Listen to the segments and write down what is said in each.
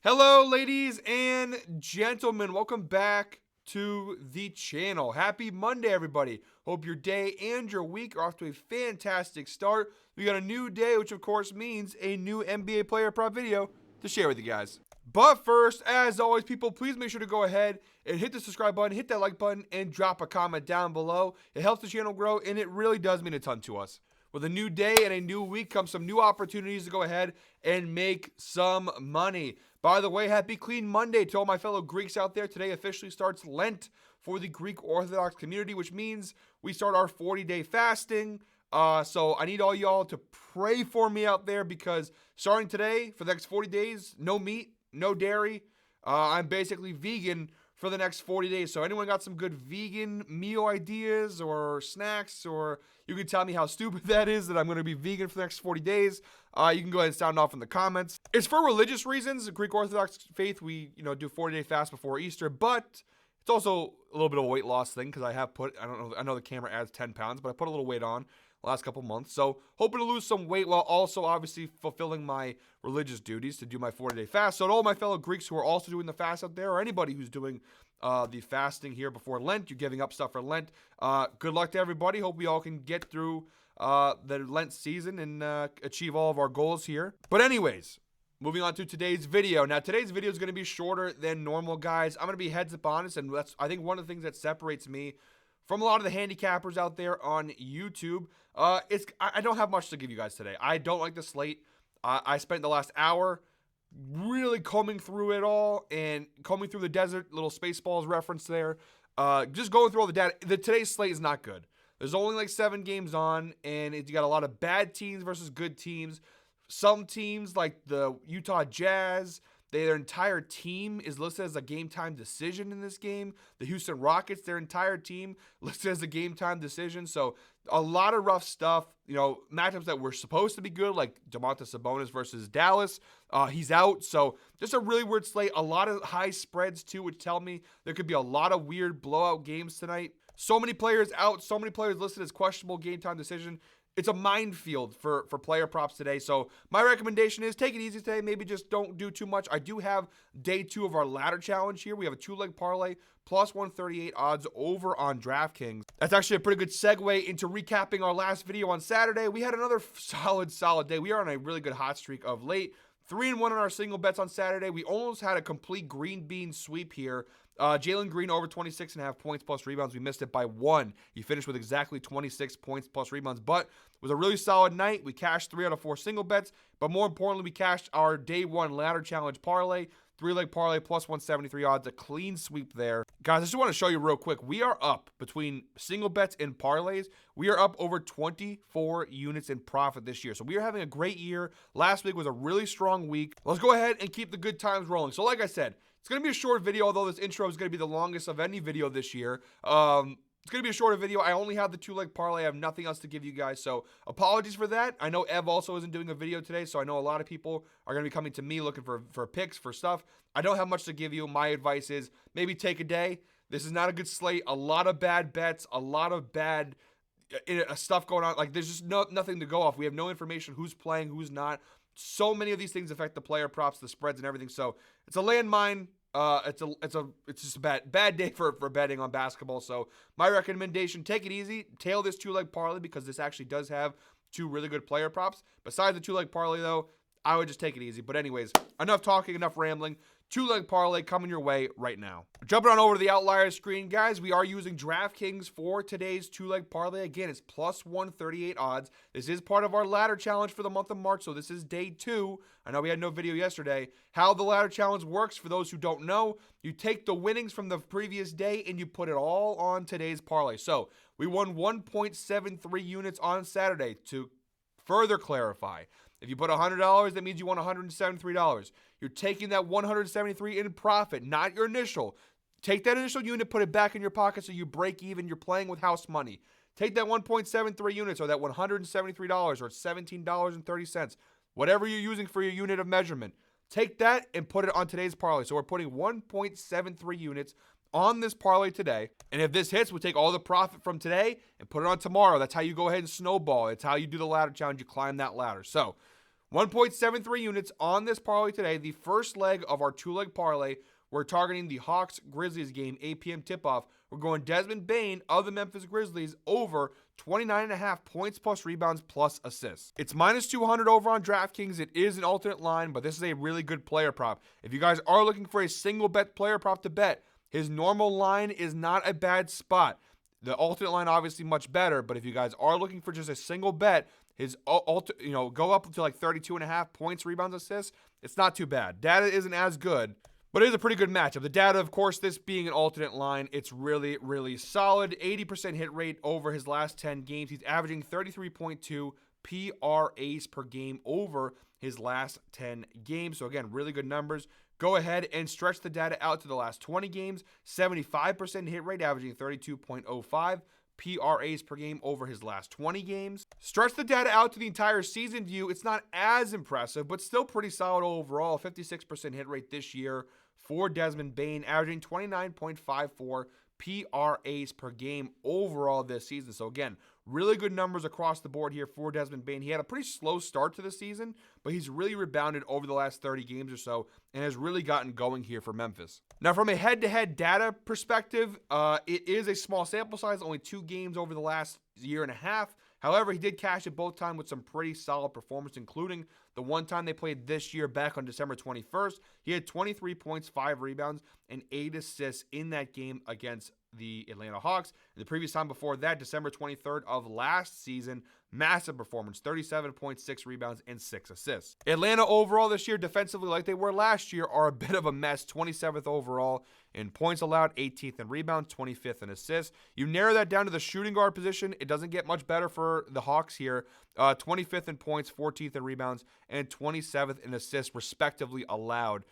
Hello, ladies and gentlemen. Welcome back to the channel. Happy Monday, everybody. Hope your day and your week are off to a fantastic start. We got a new day, which of course means a new NBA player prop video to share with you guys. But first, as always, people, please make sure to go ahead and hit the subscribe button, hit that like button, and drop a comment down below. It helps the channel grow, and it really does mean a ton to us. With a new day and a new week comes some new opportunities to go ahead and make some money. By the way, happy Clean Monday to all my fellow Greeks out there. Today officially starts Lent for the Greek Orthodox community, which means we start our 40-day fasting. So I need all y'all to pray for me out there because starting today for the next 40 days, no meat, no dairy. I'm basically vegan for the next 40 days. So anyone got some good vegan meal ideas or snacks, or you can tell me how stupid that is that I'm going to be vegan for the next 40 days. You can go ahead and sound off in the comments. It's for religious reasons. The Greek Orthodox faith, we do 40-day fast before Easter, but it's also a little bit of a weight loss thing because I know the camera adds 10 pounds, but I put a little weight on the last couple months. So hoping to lose some weight while also obviously fulfilling my religious duties to do my 40-day fast. So to all my fellow Greeks who are also doing the fast out there, or anybody who's doing the fasting here before Lent, you're giving up stuff for Lent. Good luck to everybody. Hope we all can get through the Lent season and achieve all of our goals here. But anyways, moving on to today's video. Now, today's video is going to be shorter than normal, guys. I'm going to be heads up honest, and that's, I think, one of the things that separates me from a lot of the handicappers out there on YouTube. I don't have much to give you guys today. I don't like the slate. I spent the last hour really combing through it all and combing through the desert, little Spaceballs reference there. Just going through all the data. Today's slate is not good. There's only like 7 games on, and you got a lot of bad teams versus good teams. Some teams, like the Utah Jazz, their entire team is listed as a game-time decision in this game. The Houston Rockets, their entire team listed as a game-time decision. So a lot of rough stuff. Matchups that were supposed to be good, like Domantas Sabonis versus Dallas. He's out. So just a really weird slate. A lot of high spreads, too, which tell me there could be a lot of weird blowout games tonight. So many players out, so many players listed as questionable game-time decision. It's a minefield for player props today. So my recommendation is take it easy today. Maybe just don't do too much. I do have day 2 of our ladder challenge here. We have a 2-leg parlay plus 138 odds over on DraftKings. That's actually a pretty good segue into recapping our last video on Saturday. We had another solid day. We are on a really good hot streak of late. 3-1 on our single bets on Saturday. We almost had a complete green bean sweep here. Jalen Green over 26.5 points plus rebounds. We missed it by 1. He finished with exactly 26 points plus rebounds, but it was a really solid night. We cashed 3 out of 4 single bets, but more importantly, we cashed our day 1 ladder challenge parlay, 3-leg parlay plus 173 odds, a clean sweep there. Guys, I just want to show you real quick. We are up between single bets and parlays. We are up over 24 units in profit this year. So we are having a great year. Last week was a really strong week. Let's go ahead and keep the good times rolling. So like I said, it's going to be a short video, although this intro is going to be the longest of any video this year. It's going to be a shorter video. I only have the 2-leg parlay. I have nothing else to give you guys, so apologies for that. I know Ev also isn't doing a video today, so I know a lot of people are going to be coming to me looking for picks, for stuff. I don't have much to give you. My advice is maybe take a day. This is not a good slate. A lot of bad bets, a lot of bad stuff going on. Like, there's just nothing to go off. We have no information who's playing, who's not. So many of these things affect the player props, the spreads, and everything. So it's a landmine. It's just a bad day for betting on basketball. So my recommendation: take it easy. Tail this 2-leg parlay because this actually does have 2 really good player props. Besides the 2-leg parlay, though, I would just take it easy. But anyways, enough talking, enough rambling. 2-leg parlay coming your way right now. Jumping on over to the outlier screen, guys, we are using DraftKings for today's 2-leg parlay. Again, it's plus 138 odds. This is part of our ladder challenge for the month of March, so this is day 2. I know we had no video yesterday. How the ladder challenge works, for those who don't know, you take the winnings from the previous day and you put it all on today's parlay. So we won 1.73 units on Saturday. To further clarify, if you put $100, that means you won $173. You're taking that $173 in profit, not your initial. Take that initial unit, put it back in your pocket so you break even. You're playing with house money. Take that 1.73 units, or that $173, or $17.30, whatever you're using for your unit of measurement. Take that and put it on today's parlay. So we're putting 1.73 units on this parlay today. And if this hits, we'll take all the profit from today and put it on tomorrow. That's how you go ahead and snowball. It's how you do the ladder challenge. You climb that ladder. So 1.73 units on this parlay today. The first leg of our 2-leg parlay, we're targeting the Hawks-Grizzlies game, 8 p.m. tip-off. We're going Desmond Bane of the Memphis Grizzlies over 29.5 points plus rebounds plus assists. It's minus 200 over on DraftKings. It is an alternate line, but this is a really good player prop. If you guys are looking for a single bet player prop to bet, his normal line is not a bad spot. The alternate line obviously much better, but if you guys are looking for just a single bet, his go up to like 32.5 points, rebounds, assists, it's not too bad. Data isn't as good, but it is a pretty good matchup. The data, of course, this being an alternate line, it's really, really solid. 80% hit rate over his last 10 games. He's averaging 33.2 PRAs per game over his last 10 games. So again, really good numbers. Go ahead and stretch the data out to the last 20 games. 75% hit rate, averaging 32.05 PRAs per game over his last 20 games. Stretch the data out to the entire season view. It's not as impressive, but still pretty solid overall. 56% hit rate this year for Desmond Bane, averaging 29.54 PRAs per game overall this season. So again, really good numbers across the board here for Desmond Bane. He had a pretty slow start to the season, but he's really rebounded over the last 30 games or so and has really gotten going here for Memphis. Now, from a head-to-head data perspective, it is a small sample size, only 2 games over the last year and a half. However, he did cash it both times with some pretty solid performance, including the one time they played this year back on December 21st. He had 23 points, 5 rebounds, and 8 assists in that game against the Atlanta Hawks. And the previous time before that, December 23rd of last season, massive performance, 37.6 rebounds and 6 assists. Atlanta overall this year, defensively like they were last year, are a bit of a mess. 27th overall in points allowed, 18th in rebounds, 25th in assists. You narrow that down to the shooting guard position, it doesn't get much better for the Hawks here. 25th in points, 14th in rebounds, and 27th in assists, respectively, allowed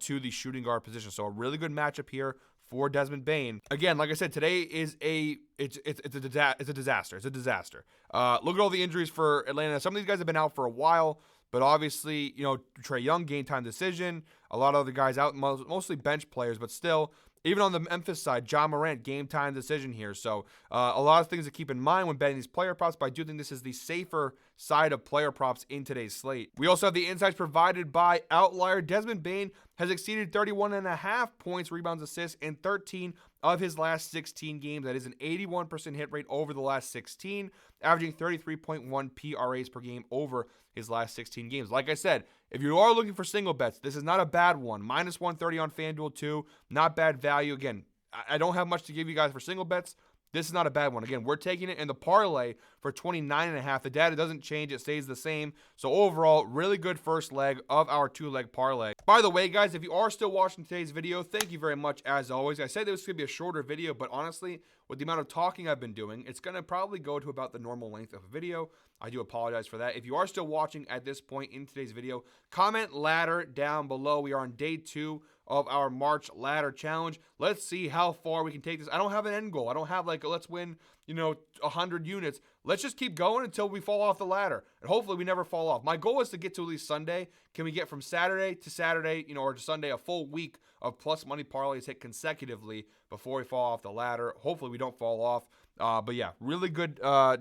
to the shooting guard position. So a really good matchup here for Desmond Bane. Again, like I said, today is it's a disaster. It's a disaster. Look at all the injuries for Atlanta. Some of these guys have been out for a while, but obviously, Trae Young, game time decision. A lot of other guys out, mostly bench players, but still, even on the Memphis side, Ja Morant, game time decision here. So a lot of things to keep in mind when betting these player props, but I do think this is the safer side of player props in today's slate. We also have the insights provided by Outlier. Desmond Bane has exceeded 31.5 points, rebounds, assists in 13 of his last 16 games. That is an 81% hit rate over the last 16, averaging 33.1 PRAs per game over his last 16 games. Like I said, if you are looking for single bets, this is not a bad one. Minus 130 on FanDuel too. Not bad value. Again, I don't have much to give you guys for single bets. This is not a bad one. Again, we're taking it in the parlay for 29.5. The data doesn't change. It stays the same. So overall, really good first leg of our 2-leg parlay. By the way, guys, if you are still watching today's video, thank you very much as always. I said this was going to be a shorter video, but honestly, with the amount of talking I've been doing, it's going to probably go to about the normal length of a video. I do apologize for that. If you are still watching at this point in today's video, comment ladder down below. We are on day 2 of our March ladder challenge. Let's see how far we can take this. I don't have an end goal. I don't have like, let's win, 100 units. Let's just keep going until we fall off the ladder. And hopefully we never fall off. My goal is to get to at least Sunday. Can we get from Saturday to Saturday, or to Sunday, a full week of plus money parlays hit consecutively before we fall off the ladder? Hopefully we don't fall off. But yeah, really good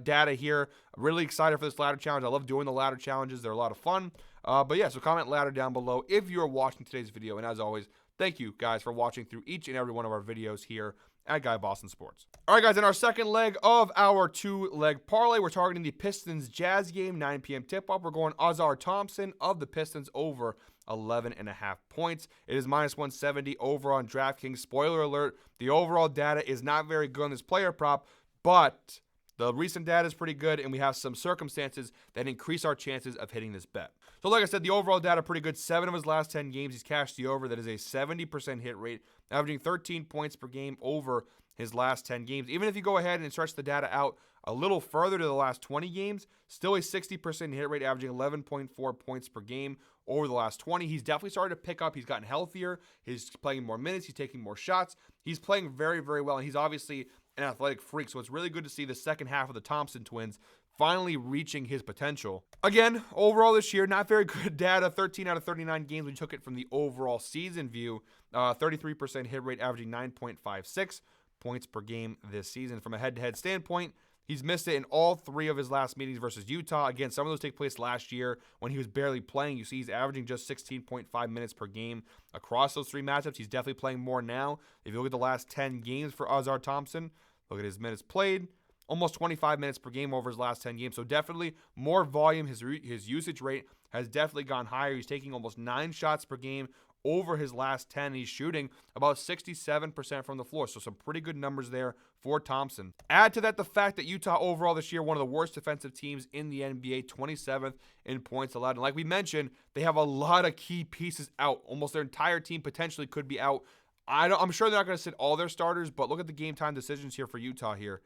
data here. Really excited for this ladder challenge. I love doing the ladder challenges. They're a lot of fun. But yeah, so comment ladder down below if you're watching today's video. And as always, thank you guys for watching through each and every one of our videos here at Guy Boston Sports. All right, guys, in our second leg of our 2-leg parlay, we're targeting the Pistons Jazz game, 9 p.m. tip-off. We're going Ausar Thompson of the Pistons over 11.5 points. It is minus 170 over on DraftKings. Spoiler alert, the overall data is not very good on this player prop, but the recent data is pretty good, and we have some circumstances that increase our chances of hitting this bet. So like I said, the overall data pretty good. 7 of his last 10 games, he's cashed the over. That is a 70% hit rate, averaging 13 points per game over his last 10 games. Even if you go ahead and stretch the data out a little further to the last 20 games, still a 60% hit rate, averaging 11.4 points per game over the last 20. He's definitely started to pick up. He's gotten healthier. He's playing more minutes. He's taking more shots. He's playing very, very well, and he's obviously an athletic freak, so it's really good to see the second half of the Thompson twins finally reaching his potential. Again, overall this year, not very good data. 13 out of 39 games. We took it from the overall season view. 33% hit rate, averaging 9.56 points per game this season. From a head-to-head standpoint, He's missed it in all 3 of his last meetings versus Utah. Again, some of those take place last year when he was barely playing. You see he's averaging just 16.5 minutes per game across those 3 matchups. He's definitely playing more now. If you look at the last 10 games for Ozar Thompson, look at his minutes played. Almost 25 minutes per game over his last 10 games. So definitely more volume. His usage rate has definitely gone higher. He's taking almost 9 shots per game over his last 10. He's shooting about 67% from the floor. So some pretty good numbers there for Thompson. Add to that the fact that Utah overall this year, one of the worst defensive teams in the NBA, 27th in points allowed. And like we mentioned, they have a lot of key pieces out. Almost their entire team potentially could be out. I'm sure they're not going to sit all their starters, but look at the game time decisions here for Utah here.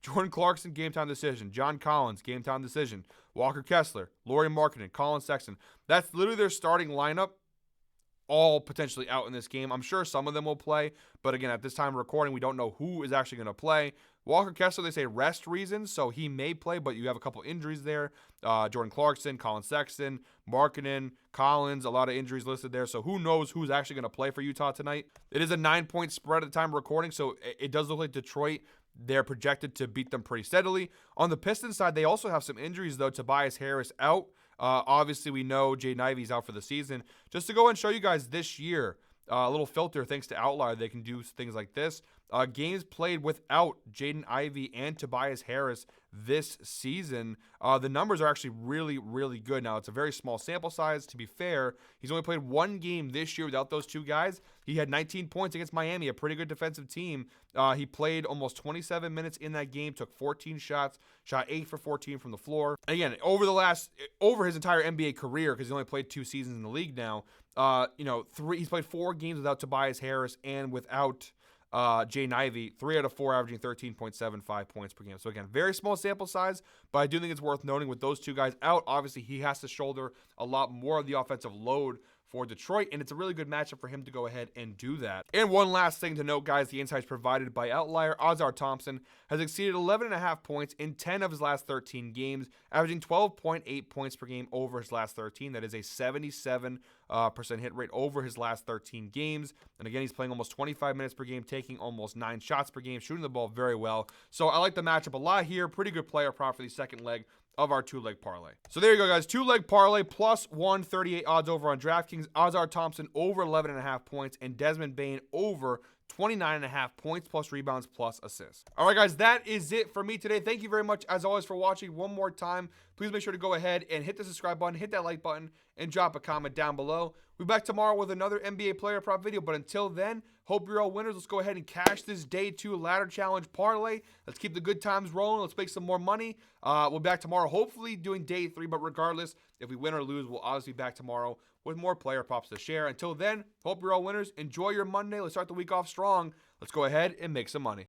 Jordan Clarkson, game time decision. John Collins, game time decision. Walker Kessler, Lauri Markkanen, Colin Sexton. That's literally their starting lineup, all potentially out in this game. I'm sure some of them will play, but again, at this time of recording, we don't know who is actually going to play. Walker Kessler, they say rest reasons, so he may play, but you have a couple injuries there. Jordan Clarkson, Colin Sexton, Markkanen, Collins, a lot of injuries listed there, so who knows who's actually going to play for Utah tonight. It is a 9-point spread at the time of recording, so it does look like Detroit, they're projected to beat them pretty steadily. On the Pistons side, they also have some injuries, though. Tobias Harris out. Obviously, we know Jaden Ivey's out for the season. Just to go and show you guys this year, a little filter, thanks to Outlier, they can do things like this. Games played without Jaden Ivey and Tobias Harris this season. The numbers are actually really, really good. Now, it's a very small sample size. To be fair, he's only played 1 game this year without those 2 guys. He had 19 points against Miami, a pretty good defensive team. He played almost 27 minutes in that game, took 14 shots, shot 8 for 14 from the floor. Again, over his entire NBA career, because he only played 2 seasons in the league now, he's played 4 games without Tobias Harris and without Jaden Ivey, 3 out of 4 averaging 13.75 points per game. So again, very small sample size, but I do think it's worth noting with those 2 guys out, obviously he has to shoulder a lot more of the offensive load for Detroit, and it's a really good matchup for him to go ahead and do that. And one last thing to note, guys, the insights provided by Outlier. Ozar Thompson has exceeded 11.5 points in 10 of his last 13 games, averaging 12.8 points per game over his last 13. That is a 77% hit rate over his last 13 games. And again, he's playing almost 25 minutes per game, taking almost 9 shots per game, shooting the ball very well. So I like the matchup a lot here. Pretty good player prop for the second leg of our 2-leg parlay. So there you go, guys. 2-leg parlay plus 138 odds over on DraftKings. Ozar Thompson over 11.5 points and Desmond Bane over 29.5 points plus rebounds plus assists. All right, guys, that is it for me today. Thank you very much, as always, for watching. One more time, please make sure to go ahead and hit the subscribe button, hit that like button, and drop a comment down below. We'll be back tomorrow with another NBA player prop video, but until then, hope you're all winners. Let's go ahead and cash this day 2 ladder challenge parlay. Let's keep the good times rolling. Let's make some more money. We'll be back tomorrow, hopefully doing day 3, but regardless, if we win or lose, we'll obviously be back tomorrow with more player props to share. Until then, hope you're all winners. Enjoy your Monday. Let's start the week off strong. Let's go ahead and make some money.